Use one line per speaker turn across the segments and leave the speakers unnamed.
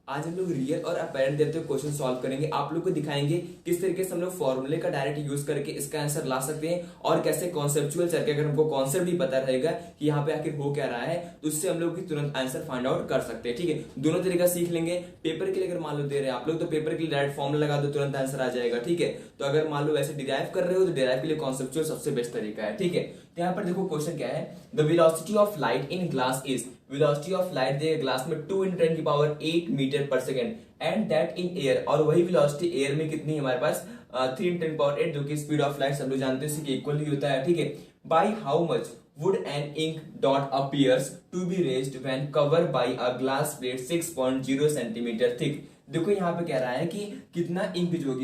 आज हम लोग रियल और अपेरेंट देते हुए क्वेश्चन सॉल्व करेंगे। आप लोग को दिखाएंगे किस तरीके से हम लोग फॉर्मूले का डायरेक्ट यूज करके इसका आंसर ला सकते हैं और कैसे कॉन्सेप्चुअल चल के अगर हमको कॉन्सेप्ट भी पता रहेगा कि यहाँ पे आखिर हो क्या रहा है तो उससे हम लोग भी तुरंत आंसर फाइंड आउट कर सकते हैं। ठीक है, दोनों तरीका सीख लेंगे। पेपर के लिए अगर मान लो दे रहे हैं आप लोग तो पेपर के लिए डायरेक्ट फॉर्मूला लगा दो, तुरंत आंसर आ जाएगा। ठीक है, तो अगर मान लो वैसे डिराइव कर रहे हो तो डिराइव के लिए कॉन्सेप्चुअल सबसे बेस्ट तरीका है। ठीक है, तो यहाँ पर देखो क्वेश्चन क्या है, the velocity of light in glass is, velocity of light देगा ग्लास में 2 × 10⁸ मीटर पर second and that in air, और वही वेलोसिटी एयर में कितनी है हमारे पास 3 × 10⁸, जो कि स्पीड ऑफ लाइट सब लोग जानते हैं इसके इक्वल ही होता है। ठीक है, by how much would an ink dot appears to be raised when covered by a glass plate 6.0 centimetre thick. देखो यहाँ पे कह रहा है कि कितना इंक जो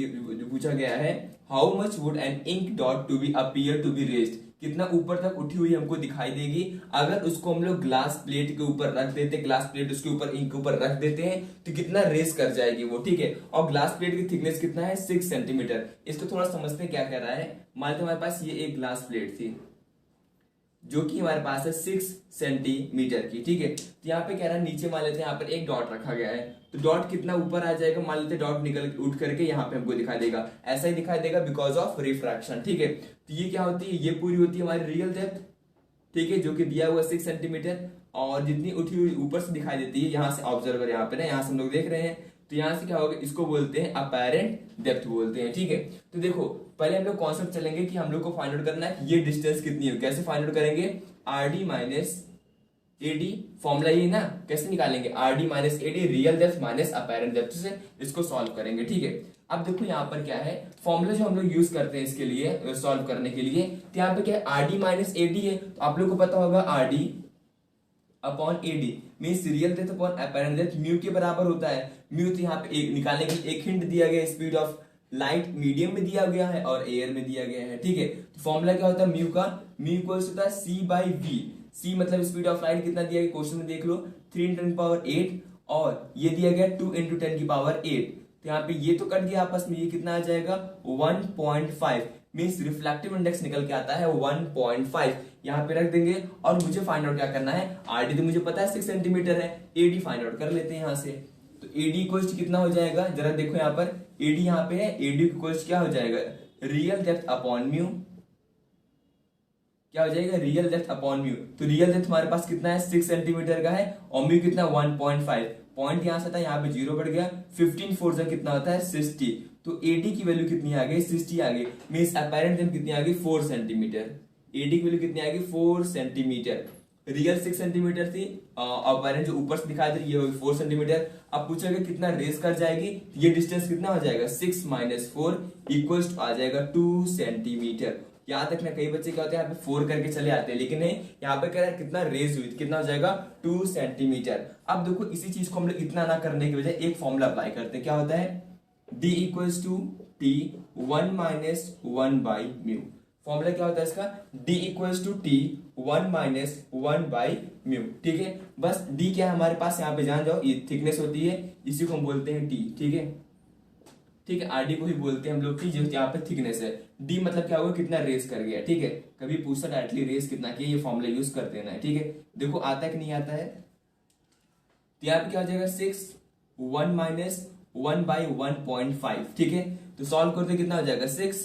पूछा गया है, how much would an ink dot to be appear to be raised, कितना ऊपर तक उठी हुई हमको दिखाई देगी अगर उसको हम लोग ग्लास प्लेट के ऊपर रख देते, ग्लास प्लेट उसके ऊपर इंक के ऊपर रख देते हैं तो कितना रेस कर जाएगी वो। ठीक है, और ग्लास प्लेट की थिकनेस कितना है 6 सेंटीमीटर। इसको थोड़ा समझते हैं क्या कह रहा है। मान लो हमारे पास ये एक ग्लास प्लेट थी जो कि हमारे पास है 6 सेंटीमीटर की। ठीक है, तो यहाँ पे कह रहा है नीचे मान लेते हैं यहाँ पर एक डॉट रखा गया है, तो डॉट कितना ऊपर आ जाएगा, मान लेते हैं डॉट निकल उठ करके यहाँ पे हमको दिखाई देगा, ऐसा ही दिखाई देगा बिकॉज ऑफ रिफ्रैक्शन। ठीक है, तो ये क्या होती है, ये पूरी होती है हमारी रियल डेप्थ। ठीक है, जो कि दिया हुआ 6 सेंटीमीटर, और जितनी उठी हुई ऊपर से दिखाई देती है यहाँ से ऑब्जर्वर यहाँ पे ना, यहाँ से हम लोग देख रहे हैं, तो यहाँ से क्या होगा, इसको बोलते हैं अपैरेंट डेप्थ बोलते हैं। ठीक है, तो देखो पहले हम लोग कॉन्सेप्ट चलेंगे कि हम लोग को फाइंड आउट करना है कि ये डिस्टेंस कितनी है। कैसे फाइंड आउट करेंगे, आरडी माइनस एडी, फॉर्मूला ये ना, कैसे निकालेंगे, RD minus AD real depth minus apparent depth से इसको सॉल्व करेंगे। ठीक है, अब देखो यहाँ पर क्या है, फॉर्मूला जो हम लोग यूज करते हैं इसके लिए सॉल्व करने के लिए, तो यहाँ पे क्या है, आरडी माइनस एडी है, तो आप लोग को पता होगा RD upon AD means real depth upon apparent depth mu के बराबर होता है। म्यू तो यहाँ पे एक निकालने के लिए एक हिंट दिया गया, स्पीड ऑफ लाइट मीडियम में दिया गया है और एयर में दिया गया है। ठीक है, तो फॉर्मूला क्या होता है म्यू का, म्यू इक्वल्स होता है सी बाई वी। सी मतलब स्पीड ऑफ लाइट कितना दिया गया क्वेश्चन में देख लो 3 × 10⁸, और ये दिया गया 2 × 10⁸। तो यहाँ पे ये तो कट गया आपस में, ये कितना आ जाएगा 1.5 मीन्स रिफ्लेक्टिव इंडेक्स निकल के आता है 1.5। यहाँ पे रख देंगे और मुझे फाइंड आउट क्या करना है, आरडी तो मुझे पता है 6 सेंटीमीटर है, एडी फाइंड आउट कर लेते हैं यहाँ से। तो एडी इक्वल्स कितना हो जाएगा, जरा देखो यहाँ पर एडी यहाँ पे है, एडी इक्वल्स क्या हो जाएगा, रियल डेप्थ अपॉन म्यू, क्या हो जाएगा रियल डेप्थ अपॉन म्यू। तो रियल डेप्थ हमारे पास कितना है 6 सेंटीमीटर का है और म्यू कितना 1.5, पॉइंट यहां से था यहाँ पे 0 बढ़ गया, 15 4 से कितना होता है 60, तो एडी की वैल्यू कितनी आ गई 60 आ गई, मींस अपैरेंट डेप्थ कितनी आ गई 4 सेंटीमीटर। एडी की वैल्यू कितनी आ गई 4 सेंटीमीटर, रियल 6 सेंटीमीटर थी, अपैरेंट जो ऊपर से दिखाई दे रही है ये 4 सेंटीमीटर। अब पूछा गया कितना रेस कर जाएगी, ये डिस्टेंस कितना हो जाएगा 6 - 4 इक्वल्स आ जाएगा 2 सेंटीमीटर। यहाँ तक ना कई बच्चे क्या होते हैं यहाँ पे 4 करके चले आते हैं, लेकिन नहीं, यहाँ पे कह रहा है कितना रेज हुई, कितना हो जाएगा 2 सेंटीमीटर। अब देखो इसी चीज को हम लोग इतना ना करने की बजाय एक फॉर्मूला अप्लाई करते हैं, क्या होता है D equals to T 1 - 1 by mu. Formula क्या होता है इसका, D equals to T 1 - 1 by mu. ठीक है, बस D क्या है हमारे पास, यहाँ पे जान जाओ, ये थिकनेस होती है, इसी को हम बोलते हैं T। ठीक है, ठीक है, आरडी को ही बोलते हैं हम लोग, जो यहाँ पे थिकनेस है। डी मतलब क्या होगा, कितना रेस कर गया। ठीक है, कभी पूछता डायरेक्टली रेस कितना किया, ये फॉर्मूला यूज कर देना है। ठीक है, देखो आता है कि नहीं आता है, तो यहाँ पे क्या हो जाएगा 6 1 - 1 बाई 1.5। ठीक है, तो सॉल्व करते कितना हो जाएगा 6,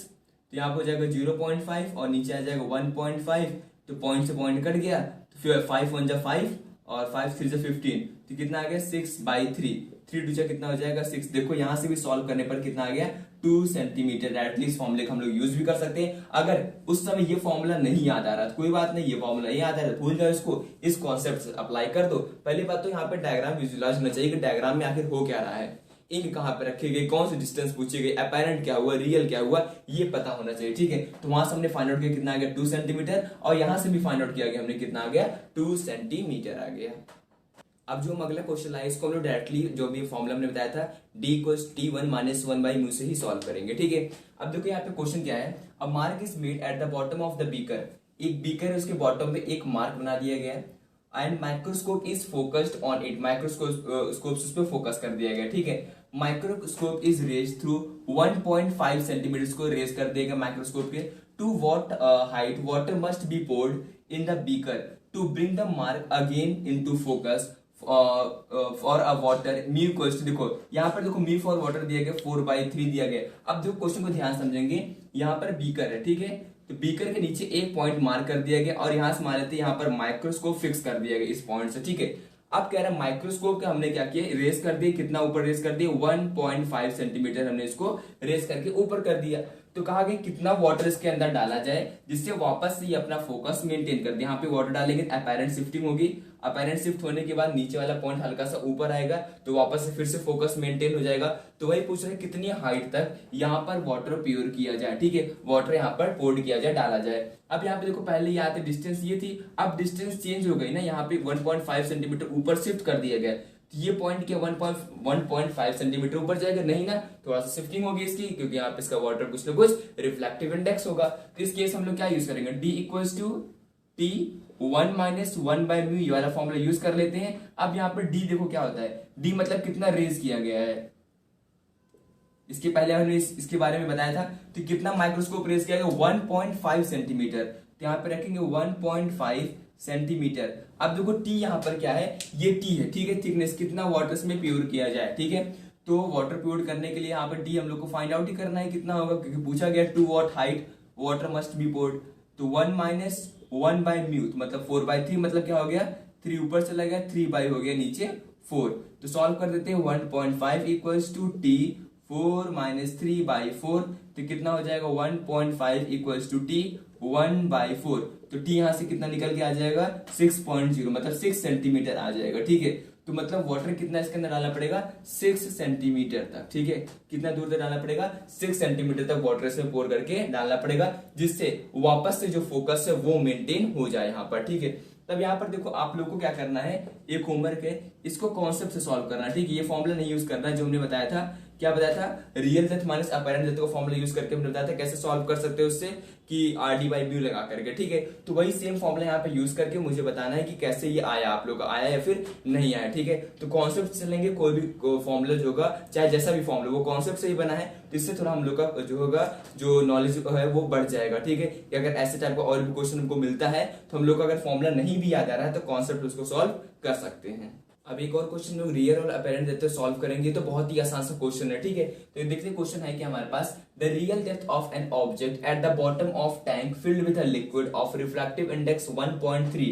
तो यहाँ पे हो जाएगा 0.5 और नीचे आ जाएगा 1.5, तो पॉइंट से पॉइंट कट गया, तो फिर 5 1 जा 5 और 5 3 जा 15, तो कितना आ गया 6/3, 3 2 कितना हो जाएगा 6। देखो यहां से भी सॉल्व करने पर कितना आ गया 2 सेंटीमीटर। डायरेक्टली इस फॉर्मूले का हम लोग यूज भी कर सकते हैं। अगर उस समय ये फॉर्मूला नहीं याद आ रहा तो कोई बात नहीं, ये फॉर्मूला नहीं याद आ रहा भूल जाओ इसको, इस कॉन्सेप्ट से अप्लाई कर दो। पहली बात तो यहाँ पे डायग्राम विजुअलाइज होना चाहिए कि डायग्राम में आखिर हो क्या रहा है, इंक कहाँ पे रखे गए, कौन सी डिस्टेंस पूछी गई, अपैरेंट क्या हुआ, रियल क्या हुआ, ये पता होना चाहिए। ठीक है, तो वहां से हमने फाइंड आउट किया कितना आ गया 2 सेंटीमीटर, और यहां से भी फाइंड आउट किया गया हमने कितना आ गया 2 सेंटीमीटर आ गया। अब जो हम अगला क्वेश्चन लाए इसको हम लोग डायरेक्टली जो भी फॉर्मूला हमने बताया था D equals T1 - 1 by mu से ही सॉल्व करेंगे। ठीक है, अब देखो यहाँ पे क्वेश्चन क्या है, a mark is made at the bottom of the beaker. एक बीकर है, उसके बॉटम पे एक मार्क बना दिया गया है, and microscope is focused on it, microscope उस पर फोकस कर दिया गया। ठीक है, microscope is raise through 1.5 centimetre को रेज कर देगा माइक्रोस्कोप के, to what height water must be poured in the beaker to bring the mark again into focus for a water mu equals to, देखो यहाँ पर देखो म्यू फॉर वाटर दिया गया 4/3 दिया गया। अब देखो क्वेश्चन को ध्यान समझेंगे, यहाँ पर बीकर है, ठीक है, तो बीकर के नीचे एक पॉइंट मार्क कर दिया गया और यहां से मान लेते हैं यहाँ पर माइक्रोस्कोप फिक्स कर दिया गया इस पॉइंट से, ठीक है। अब कह रहा है माइक्रोस्कोप का हमने क्या किया, रेस कर दिया, कितना ऊपर रेस कर दिया 1.5 सेंटीमीटर हमने इसको रेस करके ऊपर कर दिया। तो कहा गया कितना वाटर इसके अंदर डाला जाए जिससे वापस से ये अपना फोकस मेंटेन कर दे। यहाँ पे वाटर डालेंगे अपैरेंट शिफ्टिंग होगी, अपैरेंट शिफ्ट होने के बाद नीचे वाला पॉइंट हल्का सा ऊपर आएगा तो वापस से फिर से फोकस मेंटेन हो जाएगा। तो वही पूछ रहे हैं कितनी हाइट तक यहाँ पर वाटर प्योर किया जाए, ठीक है, वाटर यहाँ पर पोर्ड किया जाए, डाला जाए। अब यहाँ पे देखो पहले यहाँ पे डिस्टेंस ये थी, अब डिस्टेंस चेंज हो गई ना, यहाँ पे 1.5 सेंटीमीटर ऊपर शिफ्ट कर दिया गया। तो ये पॉइंट क्या 1.5 सेंटीमीटर ऊपर जाएगा नहीं ना, थोड़ा सा शिफ्टिंग होगी इसकी, क्योंकि यहाँ पे इसका वाटर कुछ ना कुछ रिफ्लेक्टिव इंडेक्स होगा। तो इस केस हम लोग क्या यूज करेंगे, D equals to T 1 minus 1/μ, ये वाला फॉर्मूला यूज कर लेते हैं। अब यहाँ पर D देखो क्या होता है, D मतलब कितना रेज किया गया है, इसके पहले हमने इसके बारे में बताया था। तो कितना माइक्रोस्कोप रेज किया गया 1.5 सेंटीमीटर, तो यहाँ पे रखेंगे 1.5 सेंटीमीटर। अब देखो टी यहाँ पर क्या है, ये टी है, ठीक है, थिकनेस कितना वाटर में प्योर किया जाए, ठीक है। तो वाटर प्योर करने के लिए यहाँ पर टी हम लोग को फाइंड आउट ही करना है कितना होगा, क्योंकि पूछा गया 2 what height water must be poured. तो 1 माइनस 1/μ मतलब 4/3, मतलब क्या हो गया 3 ऊपर चला गया, 3 हो गया नीचे 4। तो सॉल्व कर देते हैं 1.5 इक्वल्स टू टी 4 माइनस 3/4, तो कितना हो जाएगा 1.5 इक्वल्स टू टी 1/4। तो टी यहां से कितना निकल के आ जाएगा 6.0, मतलब 6 सेंटीमीटर आ जाएगा, ठीक है। तो मतलब वाटर कितना इसके अंदर डालना पड़ेगा 6 सेंटीमीटर तक, ठीक है, कितना दूर तक डालना पड़ेगा 6 सेंटीमीटर तक वाटर इसमें पोर करके डालना पड़ेगा, जिससे वापस से जो फोकस है वो मेंटेन हो जाए यहाँ पर, ठीक है। तब यहाँ पर देखो आप लोग को क्या करना है, एक होमवर्क है, इसको कॉन्सेप्ट से सॉल्व करना है, ठीक है। ये फॉर्मूला नहीं यूज करना है जो हमने बताया था, क्या बताया था, real depth minus apparent depth का फॉर्मूला यूज करके हमने बताया था कैसे सॉल्व कर सकते हो उससे, कि RD/μ लगा करके, ठीक है। तो वही सेम फॉर्मूला यहाँ पे यूज करके मुझे बताना है कि कैसे ये आया, आप लोग का आया या फिर नहीं आया, ठीक है। तो कॉन्सेप्ट चलेंगे, कोई भी फॉर्मूला जो होगा चाहे जैसा भी फॉर्मूला वो कॉन्सेप्ट से ही बना है, तो इससे थोड़ा हम लोग का जो होगा जो नॉलेज है वो बढ़ जाएगा, ठीक है। कि अगर ऐसे टाइप का और भी क्वेश्चन हमको मिलता है तो हम लोग को अगर फॉर्मूला नहीं भी याद आ रहा है तो कॉन्सेप्ट उसको सॉल्व कर सकते हैं। अब एक और क्वेश्चन लोग रियल और अपैरेंट डेप्थ सॉल्व करेंगे, तो बहुत ही आसान सा क्वेश्चन है, ठीक है। तो देखते क्वेश्चन है कि हमारे पास the real depth of an object at the bottom of tank filled with a liquid of refractive index 1.3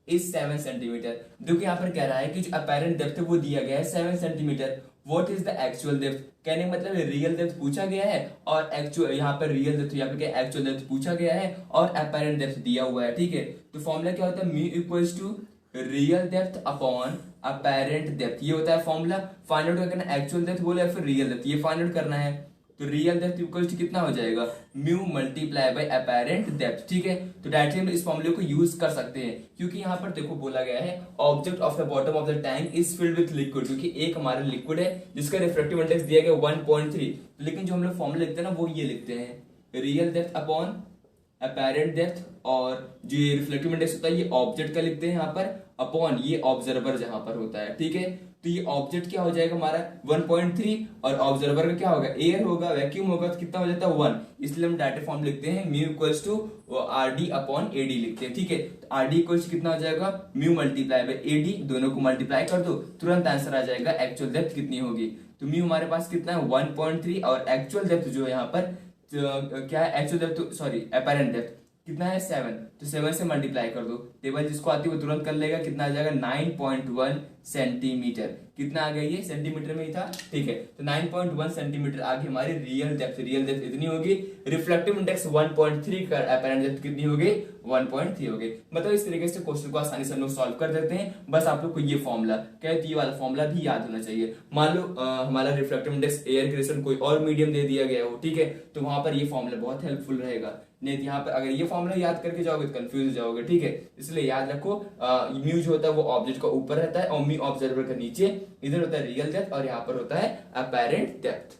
is 7 centimetre. देखो यहाँ पर कह रहा है कि जो अपैरेंट डेप्थ है वो दिया गया है 7 centimetre, what is the actual depth, कहने का मतलब रियल डेप्थ पूछा गया है और एक्चुअल यहाँ पर रियल डेप्थ, यहाँ पे क्या एक्चुअल डेप्थ पूछा गया है और अपैरेंट डेप्थ दिया हुआ है, ठीक है। तो फॉर्मूला क्या होता है, mu equals to real depth upon apparent depth, ये होता है फॉर्मूला। फाइंड आउट करना एक्चुअल डेप्थ बोले या फिर रियल डेप्थ, ये फाइंड आउट करना है। तो रियल डेप्थ इक्वल टू कितना हो जाएगा mu multiply by apparent depth, ठीक है। तो डायरेक्टली हम इस फॉर्मूले को यूज कर सकते हैं, क्योंकि यहाँ पर देखो बोला गया है object of the bottom of the tank is filled with liquid, क्योंकि एक हमारा लिक्विड है जिसका रिफ्रैक्टिव इंडेक्स दिया गया 1.3, लेकिन जो हम लोग फॉर्मूला लिखते हैं ना वो ये लिखते हैं real depth upon apparent depth, और जो ये रिफ्लेक्टिव इंडेक्स होता है ये ऑब्जेक्ट का लिखते हैं यहाँ पर अपॉन ये ऑब्जर्वर जहां पर होता है, ठीक है। तो ये ऑब्जेक्ट क्या हो जाएगा हमारा 1.3 और ऑब्जर्वर का क्या होगा एयर होगा, वैक्यूम होगा, तो कितना हो जाता है 1, इसलिए हम डायरेक्ट फॉर्म लिखते हैं mu equals to RD upon AD लिखते हैं, ठीक है। तो RD इक्वल्स कितना हो जाएगा म्यू मल्टीप्लाई बाय AD, दोनों को मल्टीप्लाई कर दो तुरंत आंसर आ जाएगा एक्चुअल डेप्थ कितनी होगी। तो म्यू हमारे पास कितना है 1.3 और एक्चुअल डेप्थ जो है यहाँ पर क्या है actual depth, sorry apparent depth कितना है 7, तो 7 से मल्टीप्लाई कर दो, टेबल जिसको आती है वो तुरंत कर लेगा, कितना आ जाएगा 9.1 सेंटीमीटर, कितना आ गया ये सेंटीमीटर में ही था, ठीक है। तो 9.1 सेंटीमीटर आगे हमारी रियल डेप्थ इतनी होगी, रिफ्लेक्टिव इंडेक्स 1.3 का अपैरेंट डेप्थ कितनी होगी 1.3 होगी। मतलब इस तरीके से क्वेश्चन को आसानी से हम लोग सॉल्व कर देते हैं। बस आप लोग को ये फॉर्मूला क्या है, ये वाला फॉर्मूला भी याद होना चाहिए। मान लो हमारा रिफ्लेक्टिव इंडेक्स एयर क्रिस्टल कोई और मीडियम दे दिया गया हो, ठीक है, तो वहां पर ये फॉर्मूला बहुत हेल्पफुल रहेगा। नहीं तो यहाँ पर अगर ये फॉर्मूला याद करके जाओगे तो कंफ्यूज हो जाओगे, ठीक है। इसलिए याद रखो म्यू जो होता है वो ऑब्जेक्ट का ऊपर रहता है और म्यू ऑब्जर्वर का नीचे, इधर होता है रियल डेप्थ और यहाँ पर होता है अपैरेंट डेप्थ।